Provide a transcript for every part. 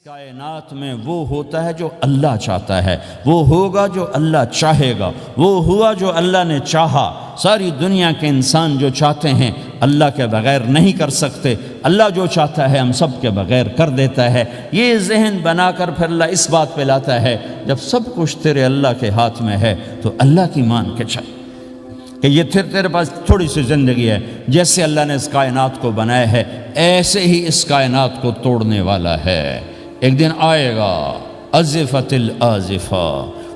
کائنات میں وہ ہوتا ہے جو اللہ چاہتا ہے، وہ ہوگا جو اللہ چاہے گا، وہ ہوا جو اللہ نے چاہا۔ ساری دنیا کے انسان جو چاہتے ہیں اللہ کے بغیر نہیں کر سکتے، اللہ جو چاہتا ہے ہم سب کے بغیر کر دیتا ہے۔ یہ ذہن بنا کر پھر اللہ اس بات پہ لاتا ہے جب سب کچھ تیرے اللہ کے ہاتھ میں ہے تو اللہ کی مان کے چل کہ یہ تیرے پاس تھوڑی سی زندگی ہے، جیسے اللہ نے اس کائنات کو بنایا ہے ایسے ہی اس کائنات کو توڑنے والا ہے۔ ایک دن آئے گا ازفت الازفہ،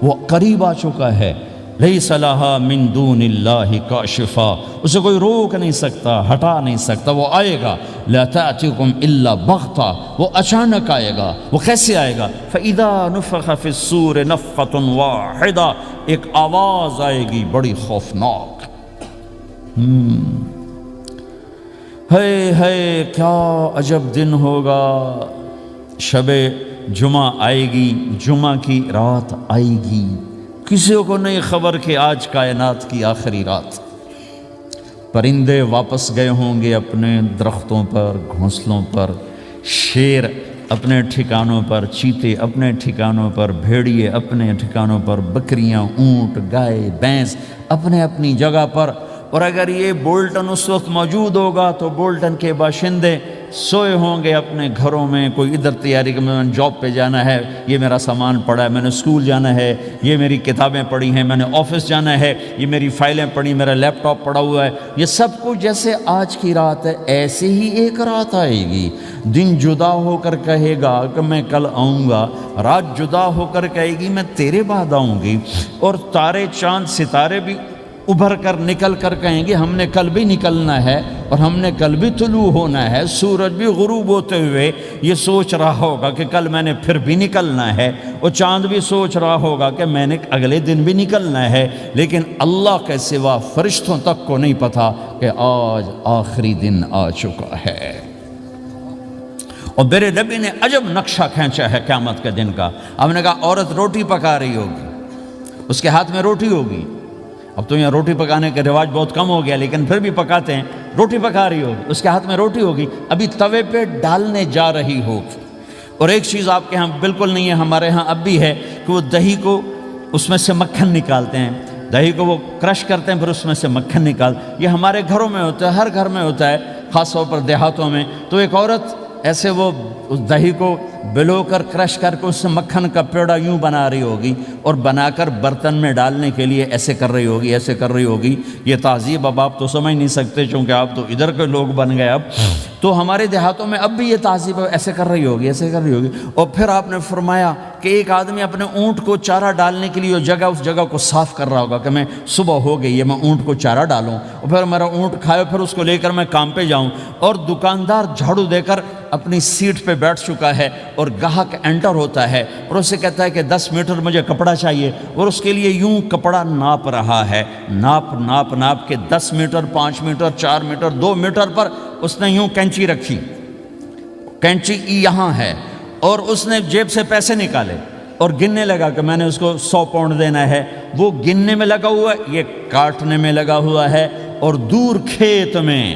وہ قریب آ چکا ہے، لیس لہا من دون اللہ کاشفہ، اسے کوئی روک نہیں سکتا، ہٹا نہیں سکتا، وہ آئے گا۔ لا تأتیکم الا بغتہ، وہ اچانک آئے گا۔ وہ کیسے آئے گا؟ فَإِذَا نُفِخَ فِي الصُّورِ نَفْخَةٌ وَاحِدَةٌ، ایک آواز آئے گی بڑی خوفناک۔ ہے کیا عجب دن ہوگا، شب جمعہ آئے گی، جمعہ کی رات آئے گی، کسی کو نہیں خبر کہ آج کائنات کی آخری رات۔ پرندے واپس گئے ہوں گے اپنے درختوں پر، گھونسلوں پر، شیر اپنے ٹھکانوں پر، چیتے اپنے ٹھکانوں پر، بھیڑیے اپنے ٹھکانوں پر، بکریاں، اونٹ، گائے، بھینس اپنے اپنی جگہ پر۔ اور اگر یہ بولٹن اس وقت موجود ہوگا تو بولٹن کے باشندے سوئے ہوں گے اپنے گھروں میں، کوئی ادھر تیاری کہ میں نے جاب پہ جانا ہے، یہ میرا سامان پڑا ہے، میں نے اسکول جانا ہے، یہ میری کتابیں پڑھی ہیں، میں نے آفس جانا ہے، یہ میری فائلیں پڑھی، میرا لیپ ٹاپ پڑا ہوا ہے۔ یہ سب کچھ جیسے آج کی رات ہے ایسے ہی ایک رات آئے گی۔ دن جدا ہو کر کہے گا کہ میں کل آؤں گا، رات جدا ہو کر کہے گی میں تیرے بعد آؤں گی، اور تارے چاند ستارے بھی ابھر کر نکل کر کہیں گے ہم نے کل بھی نکلنا ہے اور ہم نے کل بھی طلوع ہونا ہے۔ سورج بھی غروب ہوتے ہوئے یہ سوچ رہا ہوگا کہ کل میں نے پھر بھی نکلنا ہے، اور چاند بھی سوچ رہا ہوگا کہ میں نے اگلے دن بھی نکلنا ہے، لیکن اللہ کے سوا فرشتوں تک کو نہیں پتا کہ آج آخری دن آ چکا ہے۔ اور میرے نبی نے عجب نقشہ کھینچا ہے قیامت کے دن کا۔ ہم نے کہا عورت روٹی پکا رہی ہوگی، اس کے ہاتھ میں روٹی ہوگی۔ اب تو یہاں روٹی پکانے کا رواج بہت کم ہو گیا، لیکن پھر بھی پکاتے ہیں۔ روٹی پکا رہی ہوگی، اس کے ہاتھ میں روٹی ہوگی، ابھی توے پہ ڈالنے جا رہی ہوگی۔ اور ایک چیز آپ کے ہاں بالکل نہیں ہے، ہمارے ہاں اب بھی ہے کہ وہ دہی کو اس میں سے مکھن نکالتے ہیں، دہی کو وہ کرش کرتے ہیں، پھر اس میں سے مکھن نکالتے۔ یہ ہمارے گھروں میں ہوتا ہے، ہر گھر میں ہوتا ہے، خاص طور پر دیہاتوں میں۔ تو ایک عورت ایسے وہ اس دہی کو بلو کر کرش کر کے اس سے مکھن کا پیڑا یوں بنا رہی ہوگی، اور بنا کر برتن میں ڈالنے کے لیے ایسے کر رہی ہوگی، ایسے کر رہی ہوگی۔ یہ تہذیب اب آپ تو سمجھ نہیں سکتے چونکہ آپ تو ادھر کے لوگ بن گئے اب، تو ہمارے دیہاتوں میں اب بھی یہ تہذیب ایسے کر رہی ہوگی، ایسے کر رہی ہوگی۔ اور پھر آپ نے فرمایا کہ ایک آدمی اپنے اونٹ کو چارہ ڈالنے کے لیے اس جگہ کو صاف کر رہا ہوگا کہ میں صبح ہو گئی ہے، میں اونٹ کو چارہ ڈالوں، اور پھر میرا اونٹ کھائے، پھر اس کو لے کر میں کام پہ جاؤں۔ اور دکاندار جھاڑو دے کر اپنی سیٹ پہ بیٹھ چکا ہے، اور گاہک انٹر ہوتا ہے اور اسے کہتا ہے کہ 10 میٹر مجھے کپڑا چاہیے، اور اس کے لیے یوں کپڑا ناپ رہا ہے، ناپ کے 10 میٹر، 5 میٹر، 4 میٹر، 2 میٹر پر اس نے یوں کینچی رکھی، کینچی یہاں ہے، اور اس نے جیب سے پیسے نکالے اور گننے لگا کہ میں نے اس کو 100 پاؤنڈ دینا ہے۔ وہ گننے میں لگا ہوا ہے، یہ کاٹنے میں لگا ہوا ہے۔ اور دور کھیت میں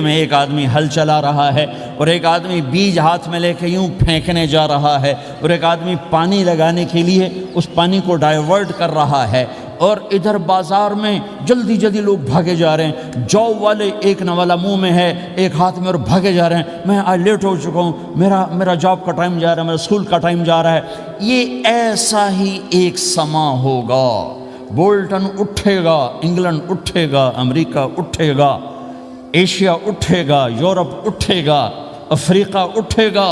ایک آدمی ہل چلا رہا ہے، اور ایک آدمی بیج ہاتھ میں لے کے یوں پھینکنے جا رہا ہے، اور ایک آدمی پانی لگانے کے لیے اس پانی کو ڈائیورٹ کر رہا ہے۔ اور ادھر بازار میں جلدی جلدی لوگ بھاگے جا رہے ہیں، جاب والے ایک نوالا منہ میں ہے، ایک ہاتھ میں، اور بھاگے جا رہے ہیں۔ میں آج لیٹ ہو چکا ہوں، میرا جاب کا ٹائم جا رہا ہے، میرا اسکول کا ٹائم جا رہا ہے۔ یہ ایسا ہی ایک سما ہوگا، بولٹن اٹھے گا، انگلینڈ اٹھے گا، امریکہ اٹھے گا، ایشیا اٹھے گا، یورپ اٹھے گا، افریقہ اٹھے گا،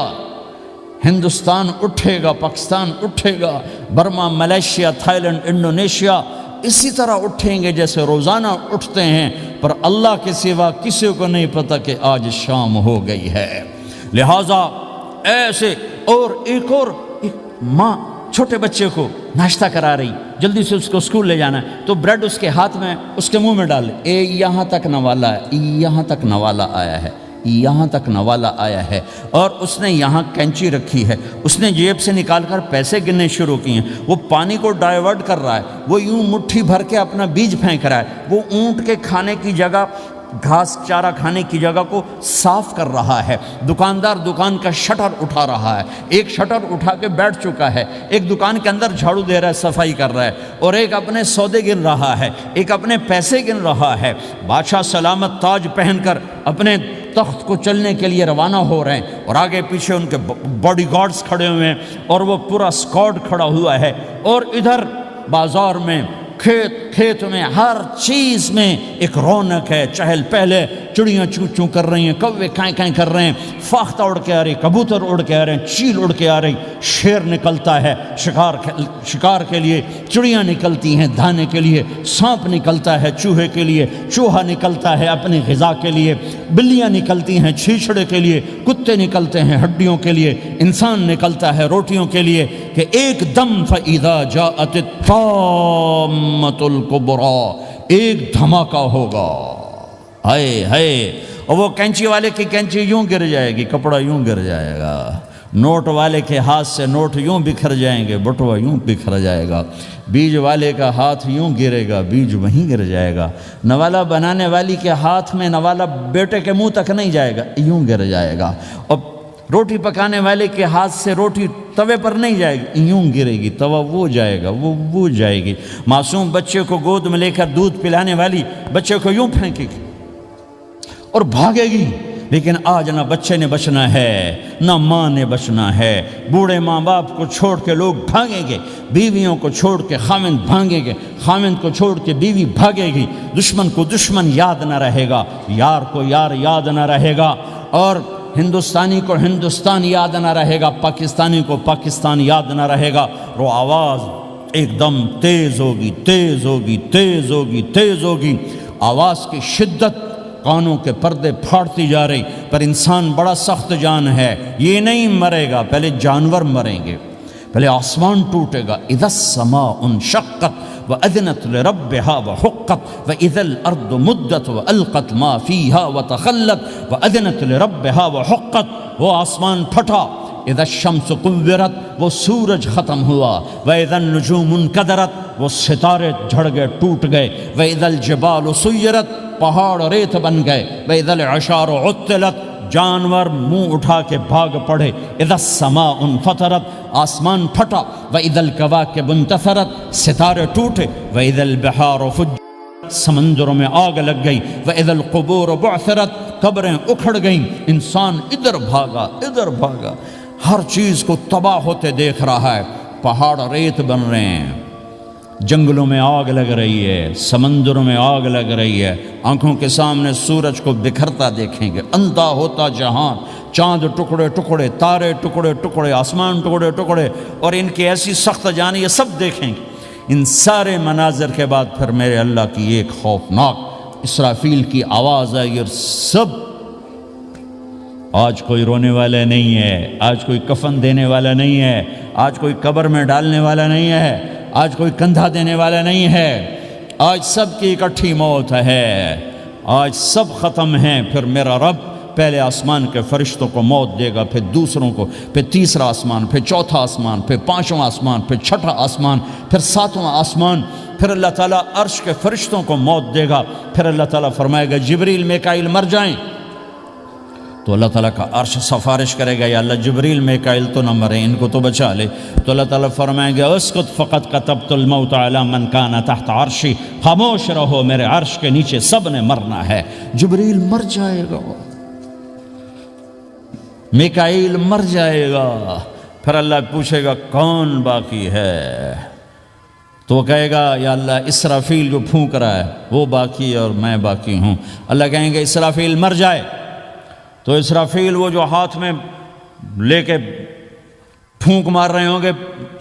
ہندوستان اٹھے گا، پاکستان اٹھے گا، Burma, Malaysia, Thailand, Indonesia اسی طرح اٹھیں گے جیسے روزانہ اٹھتے ہیں، پر اللہ کے سوا کسی کو نہیں پتہ کہ آج شام ہو گئی ہے۔ لہٰذا ایسے، اور ایک ماں چھوٹے بچے کو ناشتہ کرا رہی، جلدی سے اس کو اسکول لے جانا ہے، تو بریڈ اس کے ہاتھ میں، اس کے منہ میں ڈال، یہاں تک نوالا ہے، یہاں تک نوالا آیا ہے، یہاں تک نوالا آیا ہے۔ اور اس نے یہاں کینچی رکھی ہے، اس نے جیب سے نکال کر پیسے گننے شروع کیے ہیں۔ وہ پانی کو ڈائیورٹ کر رہا ہے، وہ یوں مٹھی بھر کے اپنا بیج پھینک رہا ہے، وہ اونٹ کے کھانے کی جگہ گھاس چارہ کھانے کی جگہ کو صاف کر رہا ہے، دکاندار دکان کا شٹر اٹھا رہا ہے، ایک شٹر اٹھا کے بیٹھ چکا ہے، ایک دکان کے اندر جھاڑو دے رہا ہے، صفائی کر رہا ہے، اور ایک اپنے سودے گن رہا ہے، ایک اپنے پیسے گن رہا ہے۔ بادشاہ سلامت تاج پہن کر اپنے تخت کو چلنے کے لیے روانہ ہو رہے ہیں، اور آگے پیچھے ان کے باڈی گارڈز کھڑے ہوئے ہیں، اور وہ پورا اسکواڈ کھڑا ہوا ہے، اور ادھر بازار میں کھیت میں ہر چیز میں ایک رونق ہے، چہل پہلے، چڑیاں چوں چوں کر رہی ہیں، کوے کائیں کائیں کر رہے ہیں، فاختہ اڑ کے آ رہی، کبوتر اڑ کے آ رہے ہیں، چیل اڑ کے آ رہی، شیر نکلتا ہے شکار کے لیے، چڑیاں نکلتی ہیں دھانے کے لیے، سانپ نکلتا ہے چوہے کے لیے، چوہا نکلتا ہے اپنی غذا کے لیے، بلیاں نکلتی ہیں چھیچڑے کے لیے، کتے نکلتے ہیں ہڈیوں کے لیے، انسان نکلتا ہے روٹیوں کے لیے، کہ ایک دم فَإِذَا جَاءَتِ الطَّامَّةُ الْكُبْرَى، ایک دھماکہ ہوگا، ہائے ہائے، اور وہ کینچی والے کی کینچی یوں گر جائے گی، کپڑا یوں گر جائے گا، نوٹ والے کے ہاتھ سے نوٹ یوں بکھر جائیں گے، بٹوا یوں بکھر جائے گا، بیج والے کا ہاتھ یوں گرے گا، بیج وہیں گر جائے گا، نوالا بنانے والی کے ہاتھ میں نوالا بیٹے کے منہ تک نہیں جائے گا، یوں گر جائے گا، اور روٹی پکانے والے کے ہاتھ سے روٹی توے پر نہیں جائے گی، یوں گرے گی، توا وہ جائے گا، وہ جائے گی، معصوم بچے کو گود میں لے کر دودھ پلانے والی بچے کو یوں پھینکے گی اور بھاگے گی، لیکن آج نہ بچے نے بچنا ہے نہ ماں نے بچنا ہے، بوڑھے ماں باپ کو چھوڑ کے لوگ بھاگیں گے، بیویوں کو چھوڑ کے خامند بھاگیں گے، خامند کو چھوڑ کے بیوی بھاگے گی، دشمن کو دشمن یاد نہ رہے گا، یار کو یار یاد نہ رہے گا، اور ہندوستانی کو ہندوستان یاد نہ رہے گا، پاکستانی کو پاکستان یاد نہ رہے گا، وہ آواز ایک دم تیز ہوگی، تیز ہوگی، تیز ہوگی، تیز ہوگی، آواز کی شدت کانوں کے پردے پھاڑتی جا رہی، پر انسان بڑا سخت جان ہے، یہ نہیں مرے گا، پہلے جانور مریں گے، پہلے آسمان ٹوٹے گا، اذا السماء انشقت وَأَذِنَتْ لِرَبِّهَا وَحُقَّتْ وَإِذَا الْأَرْضُ مُدَّتْ وَأَلْقَتْ مَا فِيهَا وَتَخَلَّتْ وَأَذِنَتْ لِرَبِّهَا وَحُقَّتْ، وہ آسمان پھٹا، اذا الشمس قُوِّرَتْ، وہ سورج ختم ہوا، وَإِذَا النُّجُومُ انْكَدَرَتْ، وہ ستارے جھڑ گئے ٹوٹ گئے، وَإِذَا الْجِبَالُ سُيِّرَتْ، پہاڑ ریت بن گئے، وَإِذَا الْعِشَارُ عُطِّلَتْ، جانور منہ اٹھا کے بھاگ پڑے، اذا السماء انفطرت، آسمان پھٹا، وَإِذَا الْكَوَاكِبُ انتَثَرَتْ، ستارے ٹوٹے، وَإِذَا الْبِحَارُ فُجِّرَتْ، سمندروں میں آگ لگ گئی، وَإِذَا الْقُبُورُ بُعْثِرَتْ، قبریں اکھڑ گئیں، انسان ادھر بھاگا ادھر بھاگا، ہر چیز کو تباہ ہوتے دیکھ رہا ہے، پہاڑ ریت بن رہے ہیں، جنگلوں میں آگ لگ رہی ہے، سمندروں میں آگ لگ رہی ہے، آنکھوں کے سامنے سورج کو بکھرتا دیکھیں گے، اندھا ہوتا جہان، چاند ٹکڑے ٹکڑے، تارے ٹکڑے ٹکڑے، آسمان ٹکڑے ٹکڑے، اور ان کی ایسی سخت جانی، یہ سب دیکھیں گے۔ ان سارے مناظر کے بعد پھر میرے اللہ کی ایک خوفناک اسرافیل کی آواز آئی، اور سب، آج کوئی رونے والا نہیں ہے، آج کوئی کفن دینے والا نہیں ہے، آج کوئی قبر میں ڈالنے والا نہیں ہے، آج کوئی کندھا دینے والا نہیں ہے، آج سب کی اکٹھی موت ہے، آج سب ختم ہیں۔ پھر میرا رب پہلے آسمان کے فرشتوں کو موت دے گا، پھر دوسروں کو، پھر تیسرا آسمان، پھر چوتھا آسمان، پھر پانچواں آسمان، پھر چھٹا آسمان، پھر ساتواں آسمان، پھر اللہ تعالیٰ عرش کے فرشتوں کو موت دے گا، پھر اللہ تعالیٰ فرمائے گا جبریل میکائیل مر جائیں، تو اللہ تعالیٰ کا عرش سفارش کرے گا، یا اللہ جبریل میکائیل تو نہ مریں، ان کو تو بچا لے، تو اللہ تعالیٰ فرمائیں گے اسکت فقط کتبت الموت علی من کان تحت عرشی، خاموش رہو، میرے عرش کے نیچے سب نے مرنا ہے۔ جبریل مر جائے گا، میکائیل مر جائے گا، پھر اللہ پوچھے گا کون باقی ہے، تو وہ کہے گا یا اللہ اسرافیل جو پھونک رہا ہے وہ باقی ہے اور میں باقی ہوں۔ اللہ کہیں گے اسرافیل مر جائے، تو اسرافیل وہ جو ہاتھ میں لے کے پھونک مار رہے ہوں گے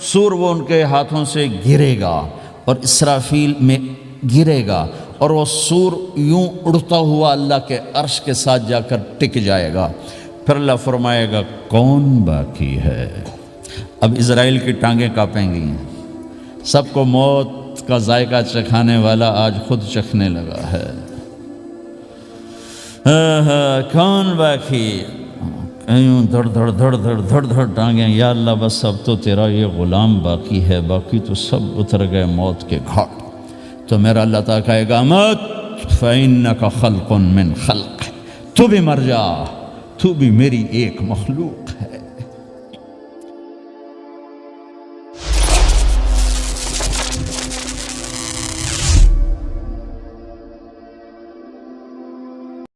سور، وہ ان کے ہاتھوں سے گرے گا اور اسرافیل میں گرے گا، اور وہ سور یوں اڑتا ہوا اللہ کے عرش کے ساتھ جا کر ٹک جائے گا۔ پھر اللہ فرمائے گا کون باقی ہے؟ اب اسرائیل کی ٹانگیں کانپیں گی، سب کو موت کا ذائقہ چکھانے والا آج خود چکھنے لگا ہے۔ کون باقی؟ یوں دھڑ دھڑ دھڑ دھڑ دھڑ دھڑ ٹانگیں، یا اللہ بس اب تو تیرا یہ غلام باقی ہے، باقی تو سب اتر گئے موت کے گھاٹ۔ تو میرا اللہ تعالیٰ کہے گا مت، فإنک خلق من خلق، تو بھی مر جا، تو بھی میری ایک مخلوق ہے۔